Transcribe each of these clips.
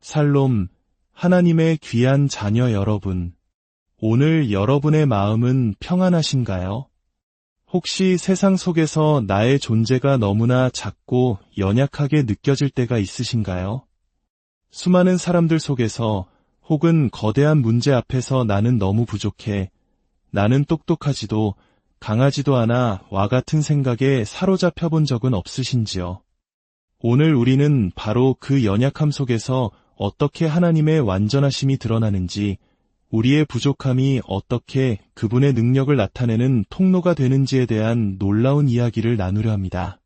샬롬, 하나님의 귀한 자녀 여러분. 오늘 여러분의 마음은 평안하신가요? 혹시 세상 속에서 나의 존재가 너무나 작고 연약하게 느껴질 때가 있으신가요? 수많은 사람들 속에서 혹은 거대한 문제 앞에서 나는 너무 부족해, 나는 똑똑하지도 강하지도 않아 와 같은 생각에 사로잡혀 본 적은 없으신지요? 오늘 우리는 바로 그 연약함 속에서 어떻게 하나님의 완전하심이 드러나는지, 우리의 부족함이 어떻게 그분의 능력을 나타내는 통로가 되는지에 대한 놀라운 이야기를 나누려 합니다.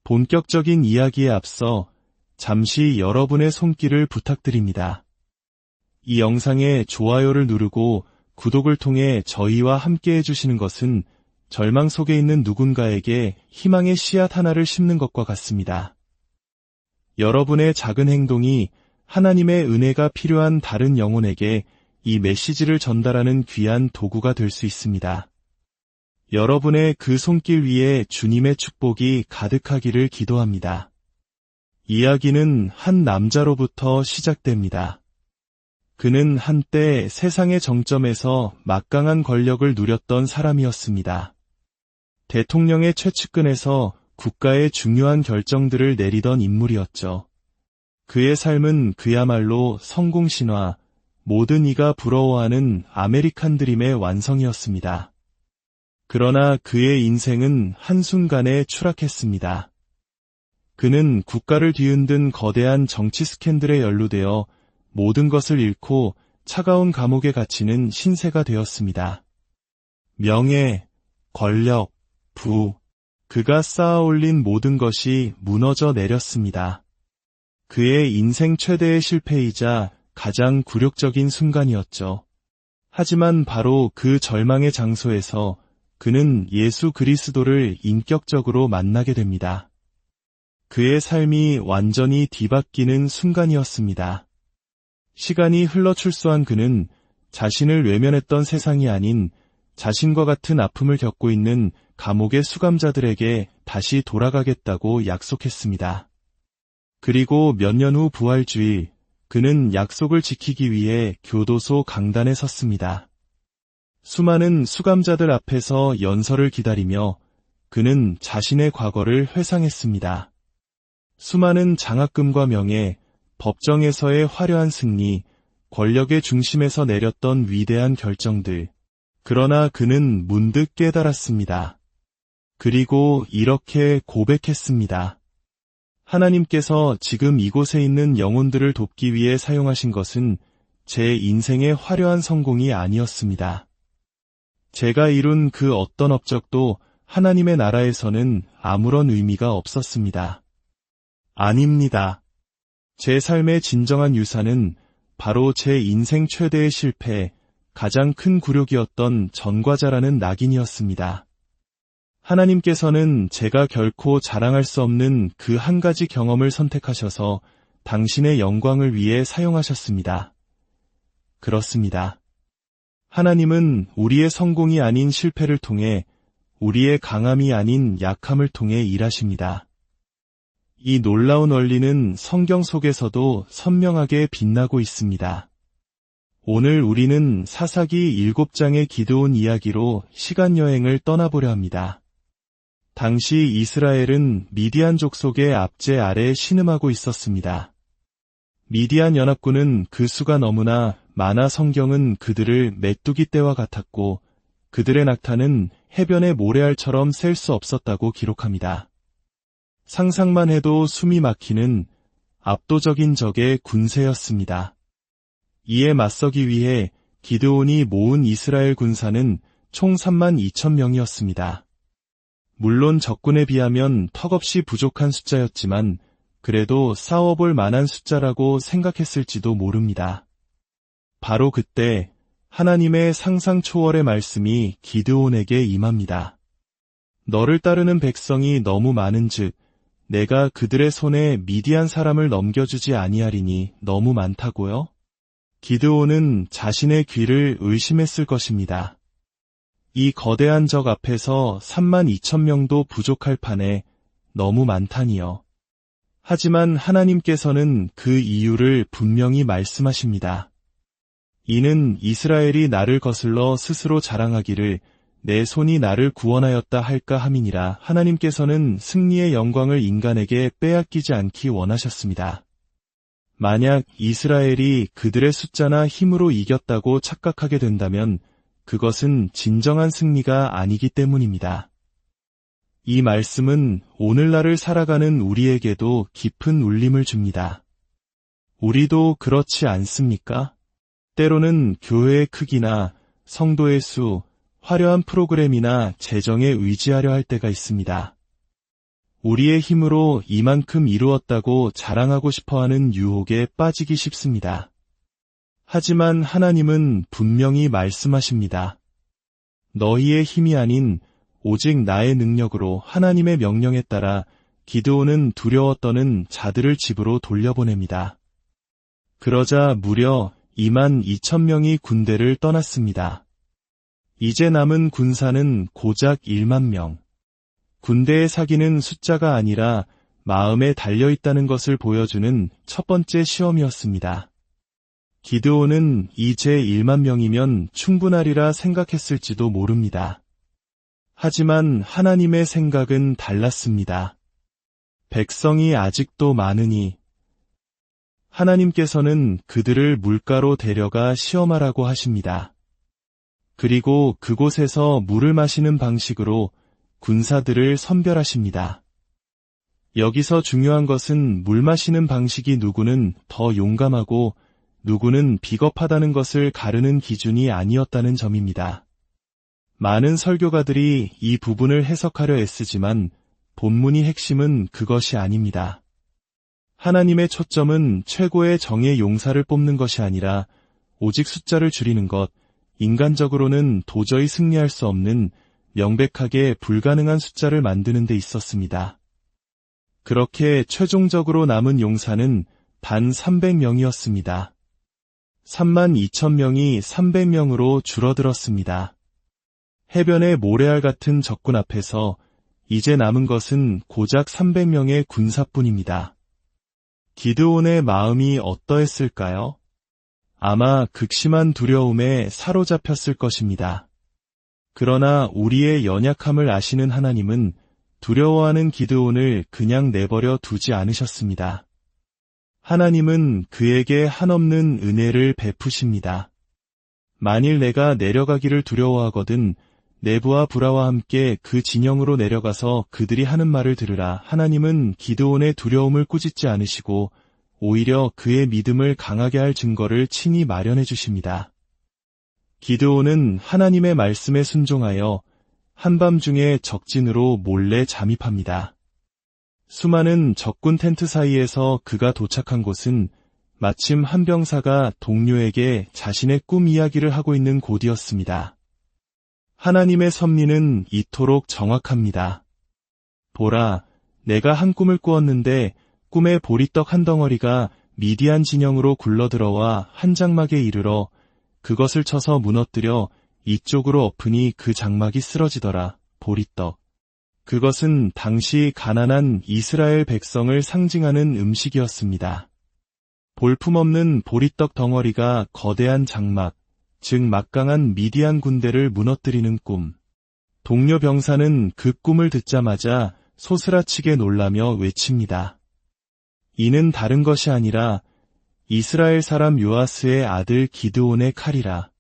본격적인 이야기에 앞서 잠시 여러분의 손길을 부탁드립니다. 이 영상에 좋아요를 누르고 구독을 통해 저희와 함께 해주시는 것은 절망 속에 있는 누군가에게 희망의 씨앗 하나를 심는 것과 같습니다. 여러분의 작은 행동이 하나님의 은혜가 필요한 다른 영혼에게 이 메시지를 전달하는 귀한 도구가 될 수 있습니다. 여러분의 그 손길 위에 주님의 축복이 가득하기를 기도합니다. 이야기는 한 남자로부터 시작됩니다. 그는 한때 세상의 정점에서 막강한 권력을 누렸던 사람이었습니다. 대통령의 최측근에서 국가의 중요한 결정들을 내리던 인물이었죠. 그의 삶은 그야말로 성공신화, 모든 이가 부러워하는 아메리칸 드림의 완성이었습니다. 그러나 그의 인생은 한순간에 추락했습니다. 그는 국가를 뒤흔든 거대한 정치 스캔들에 연루되어 모든 것을 잃고 차가운 감옥에 갇히는 신세가 되었습니다. 명예, 권력, 부, 그가 쌓아올린 모든 것이 무너져 내렸습니다. 그의 인생 최대의 실패이자 가장 굴욕적인 순간이었죠. 하지만 바로 그 절망의 장소에서 그는 예수 그리스도를 인격적으로 만나게 됩니다. 그의 삶이 완전히 뒤바뀌는 순간이었습니다. 시간이 흘러 출소한 그는 자신을 외면했던 세상이 아닌 자신과 같은 아픔을 겪고 있는 감옥의 수감자들에게 다시 돌아가겠다고 약속했습니다. 그리고 몇 년 후 부활주일, 그는 약속을 지키기 위해 교도소 강단에 섰습니다. 수많은 수감자들 앞에서 연설을 기다리며 그는 자신의 과거를 회상했습니다. 수많은 장학금과 명예, 법정에서의 화려한 승리, 권력의 중심에서 내렸던 위대한 결정들. 그러나 그는 문득 깨달았습니다. 그리고 이렇게 고백했습니다. 하나님께서 지금 이곳에 있는 영혼들을 돕기 위해 사용하신 것은 제 인생의 화려한 성공이 아니었습니다. 제가 이룬 그 어떤 업적도 하나님의 나라에서는 아무런 의미가 없었습니다. 아닙니다. 제 삶의 진정한 유산은 바로 제 인생 최대의 실패, 가장 큰 굴욕이었던 전과자라는 낙인이었습니다. 하나님께서는 제가 결코 자랑할 수 없는 그 한 가지 경험을 선택하셔서 당신의 영광을 위해 사용하셨습니다. 그렇습니다. 하나님은 우리의 성공이 아닌 실패를 통해, 우리의 강함이 아닌 약함을 통해 일하십니다. 이 놀라운 원리는 성경 속에서도 선명하게 빛나고 있습니다. 오늘 우리는 사사기 7장의 기드온 이야기로 시간여행을 떠나보려 합니다. 당시 이스라엘은 미디안 족속의 압제 아래 신음하고 있었습니다. 미디안 연합군은 그 수가 너무나 많아 성경은 그들을 메뚜기 떼와 같았고 그들의 낙타는 해변의 모래알처럼 셀 수 없었다고 기록합니다. 상상만 해도 숨이 막히는 압도적인 적의 군세였습니다. 이에 맞서기 위해 기드온이 모은 이스라엘 군사는 총 32,000명이었습니다. 물론 적군에 비하면 턱없이 부족한 숫자였지만 그래도 싸워볼 만한 숫자라고 생각했을지도 모릅니다. 바로 그때 하나님의 상상 초월의 말씀이 기드온에게 임합니다. 너를 따르는 백성이 너무 많은즉 내가 그들의 손에 미디안 사람을 넘겨주지 아니하리니 너무 많다고요? 기드온은 자신의 귀를 의심했을 것입니다. 이 거대한 적 앞에서 32,000명도 부족할 판에 너무 많다니요. 하지만 하나님께서는 그 이유를 분명히 말씀하십니다. 이는 이스라엘이 나를 거슬러 스스로 자랑하기를 내 손이 나를 구원하였다 할까 함이니라. 하나님께서는 승리의 영광을 인간에게 빼앗기지 않기 원하셨습니다. 만약 이스라엘이 그들의 숫자나 힘으로 이겼다고 착각하게 된다면 그것은 진정한 승리가 아니기 때문입니다. 이 말씀은 오늘날을 살아가는 우리에게도 깊은 울림을 줍니다. 우리도 그렇지 않습니까? 때로는 교회의 크기나 성도의 수, 화려한 프로그램이나 재정에 의지하려 할 때가 있습니다. 우리의 힘으로 이만큼 이루었다고 자랑하고 싶어하는 유혹에 빠지기 쉽습니다. 하지만 하나님은 분명히 말씀하십니다. 너희의 힘이 아닌 오직 나의 능력으로 하나님의 명령에 따라 기드온은 두려워 떠는 자들을 집으로 돌려보냅니다. 그러자 무려 22,000명이 군대를 떠났습니다. 이제 남은 군사는 고작 1만 명. 군대의 사기는 숫자가 아니라 마음에 달려있다는 것을 보여주는 첫 번째 시험이었습니다. 기드온은 이제 1만 명이면 충분하리라 생각했을지도 모릅니다. 하지만 하나님의 생각은 달랐습니다. 백성이 아직도 많으니 하나님께서는 그들을 물가로 데려가 시험하라고 하십니다. 그리고 그곳에서 물을 마시는 방식으로 군사들을 선별하십니다. 여기서 중요한 것은 물 마시는 방식이 누구는 더 용감하고 누구는 비겁하다는 것을 가르는 기준이 아니었다는 점입니다. 많은 설교가들이 이 부분을 해석하려 애쓰지만 본문의 핵심은 그것이 아닙니다. 하나님의 초점은 최고의 정예 용사를 뽑는 것이 아니라 오직 숫자를 줄이는 것, 인간적으로는 도저히 승리할 수 없는 명백하게 불가능한 숫자를 만드는 데 있었습니다. 그렇게 최종적으로 남은 용사는 단 300명이었습니다. 32,000명이 300명으로 줄어들었습니다. 해변의 모래알 같은 적군 앞에서 이제 남은 것은 고작 300명의 군사뿐입니다. 기드온의 마음이 어떠했을까요? 아마 극심한 두려움에 사로잡혔을 것입니다. 그러나 우리의 연약함을 아시는 하나님은 두려워하는 기드온을 그냥 내버려 두지 않으셨습니다. 하나님은 그에게 한없는 은혜를 베푸십니다. 만일 내가 내려가기를 두려워하거든 네부와 브라와 함께 그 진영으로 내려가서 그들이 하는 말을 들으라. 하나님은 기드온의 두려움을 꾸짖지 않으시고 오히려 그의 믿음을 강하게 할 증거를 친히 마련해 주십니다. 기드온은 하나님의 말씀에 순종하여 한밤중에 적진으로 몰래 잠입합니다. 수많은 적군 텐트 사이에서 그가 도착한 곳은 마침 한 병사가 동료에게 자신의 꿈 이야기를 하고 있는 곳이었습니다. 하나님의 섭리는 이토록 정확합니다. 보라, 내가 한 꿈을 꾸었는데 꿈의 보리떡 한 덩어리가 미디안 진영으로 굴러들어와 한 장막에 이르러 그것을 쳐서 무너뜨려 이쪽으로 엎으니 그 장막이 쓰러지더라. 보리떡. 그것은 당시 가난한 이스라엘 백성을 상징하는 음식이었습니다. 볼품없는 보리떡 덩어리가 거대한 장막, 즉 막강한 미디안 군대를 무너뜨리는 꿈. 동료 병사는 그 꿈을 듣자마자 소스라치게 놀라며 외칩니다. 이는 다른 것이 아니라 이스라엘 사람 요아스의 아들 기드온의 칼이라.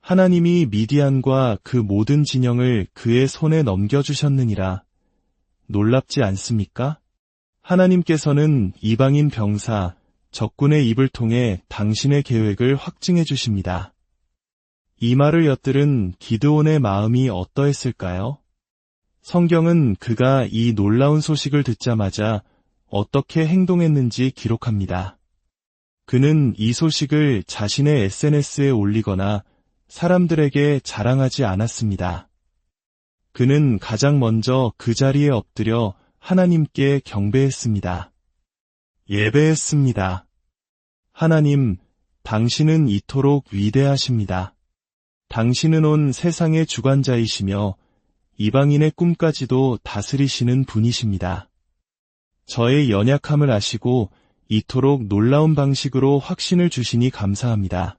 하나님이 미디안과 그 모든 진영을 그의 손에 넘겨주셨느니라. 놀랍지 않습니까? 하나님께서는 이방인 병사, 적군의 입을 통해 당신의 계획을 확증해 주십니다. 이 말을 엿들은 기드온의 마음이 어떠했을까요? 성경은 그가 이 놀라운 소식을 듣자마자 어떻게 행동했는지 기록합니다. 그는 이 소식을 자신의 SNS에 올리거나 사람들에게 자랑하지 않았습니다. 그는 가장 먼저 그 자리에 엎드려 하나님께 경배했습니다. 예배했습니다. 하나님, 당신은 이토록 위대하십니다. 당신은 온 세상의 주관자이시며 이방인의 꿈까지도 다스리시는 분이십니다. 저의 연약함을 아시고 이토록 놀라운 방식으로 확신을 주시니 감사합니다.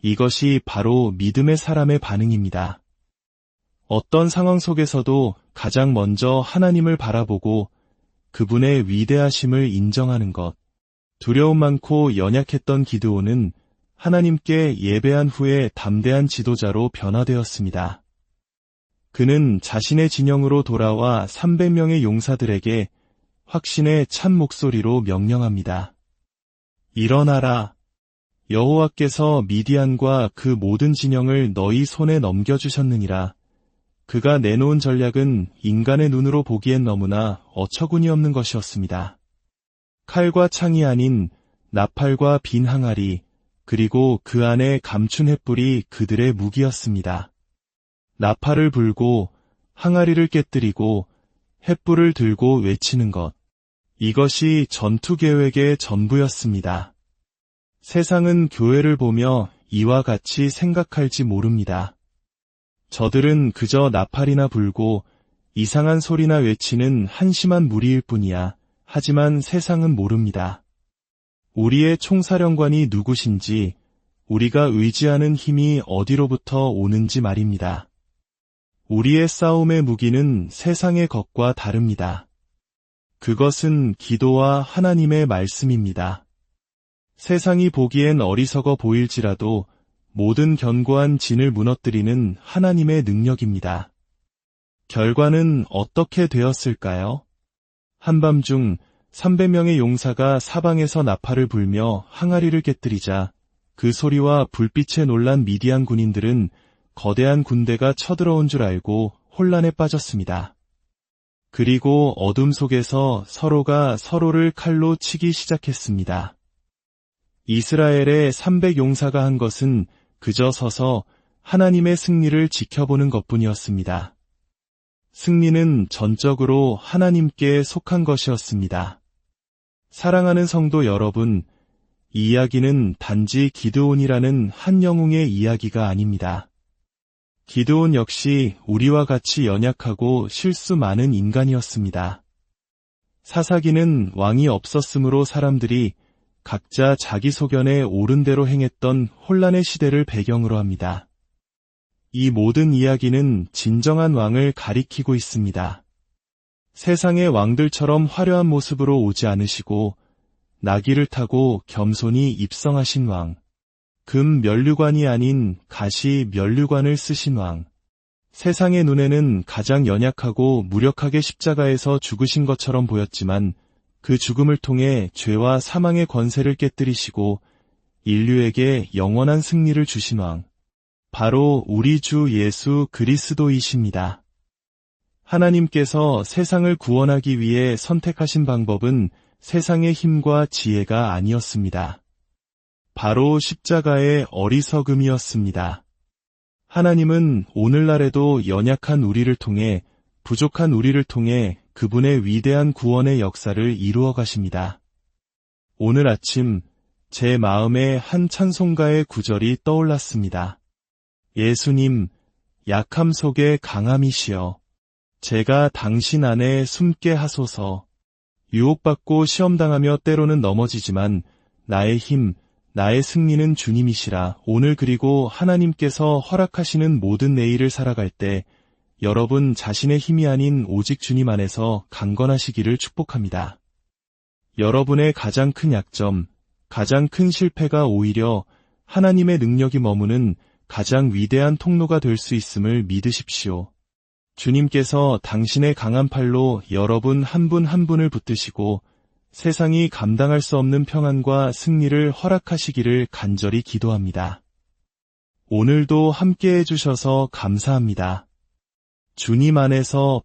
이것이 바로 믿음의 사람의 반응입니다. 어떤 상황 속에서도 가장 먼저 하나님을 바라보고 그분의 위대하심을 인정하는 것. 두려움 많고 연약했던 기드온은 하나님께 예배한 후에 담대한 지도자로 변화되었습니다. 그는 자신의 진영으로 돌아와 300명의 용사들에게 확신의 찬 목소리로 명령합니다. 일어나라. 여호와께서 미디안과 그 모든 진영을 너희 손에 넘겨주셨느니라. 그가 내놓은 전략은 인간의 눈으로 보기엔 너무나 어처구니 없는 것이었습니다. 칼과 창이 아닌 나팔과 빈 항아리, 그리고 그 안에 감춘 횃불이 그들의 무기였습니다. 나팔을 불고 항아리를 깨뜨리고 횃불을 들고 외치는 것. 이것이 전투 계획의 전부였습니다. 세상은 교회를 보며 이와 같이 생각할지 모릅니다. 저들은 그저 나팔이나 불고 이상한 소리나 외치는 한심한 무리일 뿐이야. 하지만 세상은 모릅니다. 우리의 총사령관이 누구신지, 우리가 의지하는 힘이 어디로부터 오는지 말입니다. 우리의 싸움의 무기는 세상의 것과 다릅니다. 그것은 기도와 하나님의 말씀입니다. 세상이 보기엔 어리석어 보일지라도 모든 견고한 진을 무너뜨리는 하나님의 능력입니다. 결과는 어떻게 되었을까요? 한밤중 300명의 용사가 사방에서 나팔을 불며 항아리를 깨뜨리자 그 소리와 불빛에 놀란 미디안 군인들은 거대한 군대가 쳐들어온 줄 알고 혼란에 빠졌습니다. 그리고 어둠 속에서 서로가 서로를 칼로 치기 시작했습니다. 이스라엘의 300용사가 한 것은 그저 서서 하나님의 승리를 지켜보는 것뿐이었습니다. 승리는 전적으로 하나님께 속한 것이었습니다. 사랑하는 성도 여러분, 이 이야기는 단지 기드온이라는 한 영웅의 이야기가 아닙니다. 기드온 역시 우리와 같이 연약하고 실수 많은 인간이었습니다. 사사기는 왕이 없었으므로 사람들이 각자 자기 소견에 옳은 대로 행했던 혼란의 시대를 배경으로 합니다. 이 모든 이야기는 진정한 왕을 가리키고 있습니다. 세상의 왕들처럼 화려한 모습으로 오지 않으시고 나귀를 타고 겸손히 입성하신 왕, 금 면류관이 아닌 가시 면류관을 쓰신 왕, 세상의 눈에는 가장 연약하고 무력하게 십자가에서 죽으신 것처럼 보였지만 그 죽음을 통해 죄와 사망의 권세를 깨뜨리시고 인류에게 영원한 승리를 주신 왕, 바로 우리 주 예수 그리스도이십니다. 하나님께서 세상을 구원하기 위해 선택하신 방법은 세상의 힘과 지혜가 아니었습니다. 바로 십자가의 어리석음이었습니다. 하나님은 오늘날에도 연약한 우리를 통해, 부족한 우리를 통해 그분의 위대한 구원의 역사를 이루어 가십니다. 오늘 아침 제 마음에 한 찬송가의 구절이 떠올랐습니다. 예수님, 약함 속에 강함이시여, 제가 당신 안에 숨게 하소서. 유혹받고 시험당하며 때로는 넘어지지만 나의 힘, 나의 승리는 주님이시라. 오늘 그리고 하나님께서 허락하시는 모든 내일을 살아갈 때 여러분 자신의 힘이 아닌 오직 주님 안에서 강건하시기를 축복합니다. 여러분의 가장 큰 약점, 가장 큰 실패가 오히려 하나님의 능력이 머무는 가장 위대한 통로가 될 수 있음을 믿으십시오. 주님께서 당신의 강한 팔로 여러분 한 분 한 분을 붙드시고 세상이 감당할 수 없는 평안과 승리를 허락하시기를 간절히 기도합니다. 오늘도 함께 해주셔서 감사합니다. 주님 안에서